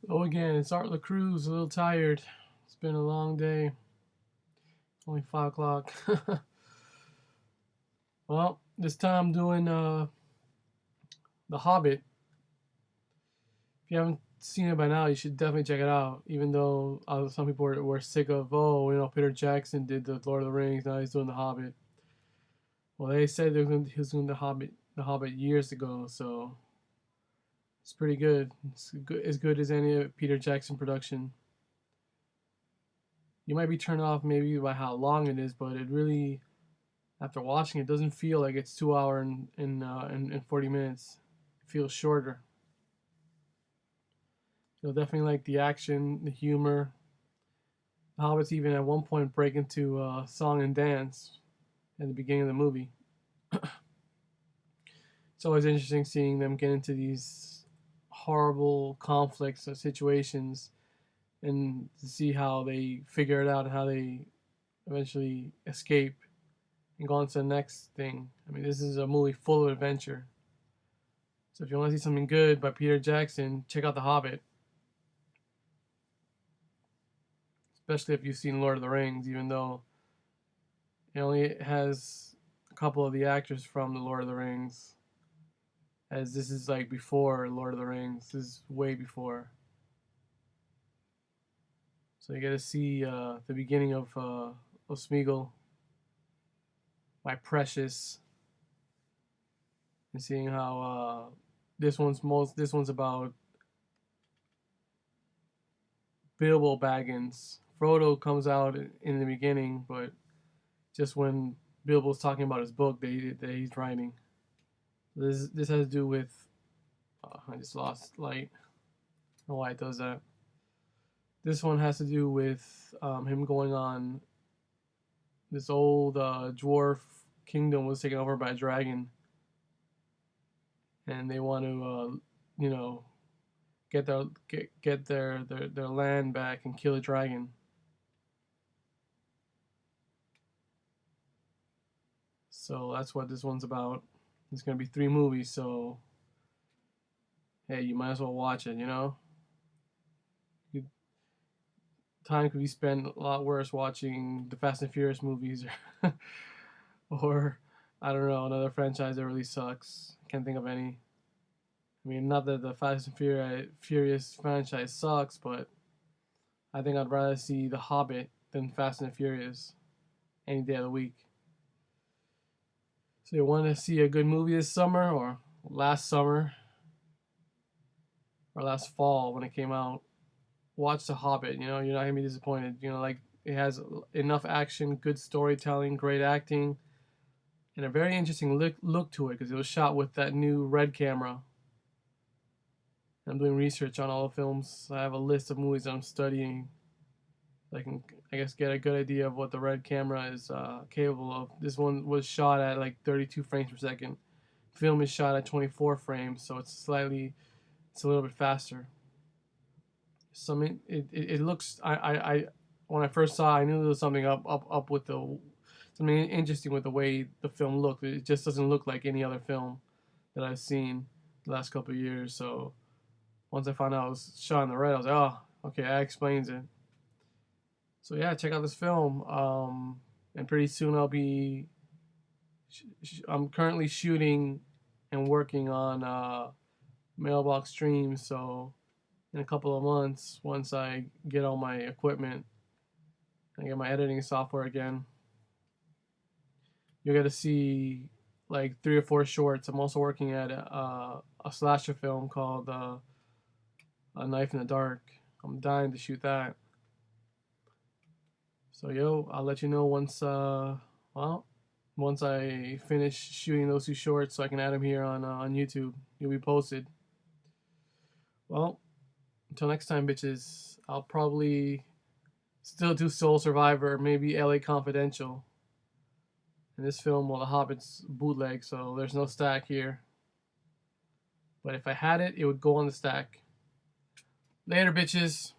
Oh, again, it's Art LaCruz, a little tired. It's been a long day. Only 5 o'clock. Well, this time I'm doing The Hobbit. If you haven't seen it by now, you should definitely check it out. Even though some people were sick of, Peter Jackson did the Lord of the Rings, now he's doing The Hobbit. Well, they said he was doing The Hobbit years ago, so it's pretty good. It's good, as good as any Peter Jackson production. You might be turned off maybe by how long it is, but it really, after watching it, doesn't feel like it's 2 hour and 40 minutes. It feels shorter. You'll definitely like the action, the humor. The Hobbits even at one point break into song and dance at the beginning of the movie. It's always interesting seeing them get into these horrible conflicts or situations and to see how they figure it out and how they eventually escape and go on to the next thing. I mean, this is a movie full of adventure. So if you want to see something good by Peter Jackson, check out The Hobbit. Especially if you've seen Lord of the Rings, even though it only has a couple of the actors from the Lord of the Rings. As this is like before Lord of the Rings. This is way before. So you get to see the beginning of Smeagol, my precious, and seeing how this one's about Bilbo Baggins. Frodo comes out in the beginning, but just when Bilbo's talking about his book that he's writing. This has to do with. I just lost light. I don't know why it does that. This one has to do with him going on. This old dwarf kingdom was taken over by a dragon, and they want to, get their land back and kill the dragon. So that's what this one's about. There's gonna be 3 movies, so hey, you might as well watch it. Time could be spent a lot worse watching the Fast and Furious movies, or I don't know, another franchise that really sucks. Can't think of any. I mean, not that the Fast and Furious franchise sucks, but I think I'd rather see The Hobbit than Fast and Furious any day of the week. So you want to see a good movie this summer or last summer or last fall when it came out? Watch The Hobbit. You're not gonna be disappointed. Like it has enough action, good storytelling, great acting, and a very interesting look to it because it was shot with that new red camera. I'm doing research on all the films. I have a list of movies that I'm studying. I can, I guess, get a good idea of what the red camera is capable of. This one was shot at like 32 frames per second. Film is shot at 24 frames, so it's a little bit faster. So I mean, it looks. I when I first saw, it, I knew there was something up with the something interesting with the way the film looked. It just doesn't look like any other film that I've seen the last couple of years. So once I found out it was shot in the red, I was like, oh, okay, that explains it. So yeah, check out this film. And pretty soon I'm currently shooting and working on mailbox streams. So in a couple of months, once I get all my equipment and get my editing software again, you'll get to see like 3 or 4 shorts. I'm also working at a slasher film called A Knife in the Dark. I'm dying to shoot that. So I'll let you know once I finish shooting those 2 shorts, so I can add them here on YouTube. You'll be posted. Well, until next time, bitches. I'll probably still do Soul Survivor, maybe LA Confidential. In this film, well, The Hobbit's bootleg, so there's no stack here. But if I had it, it would go on the stack. Later, bitches.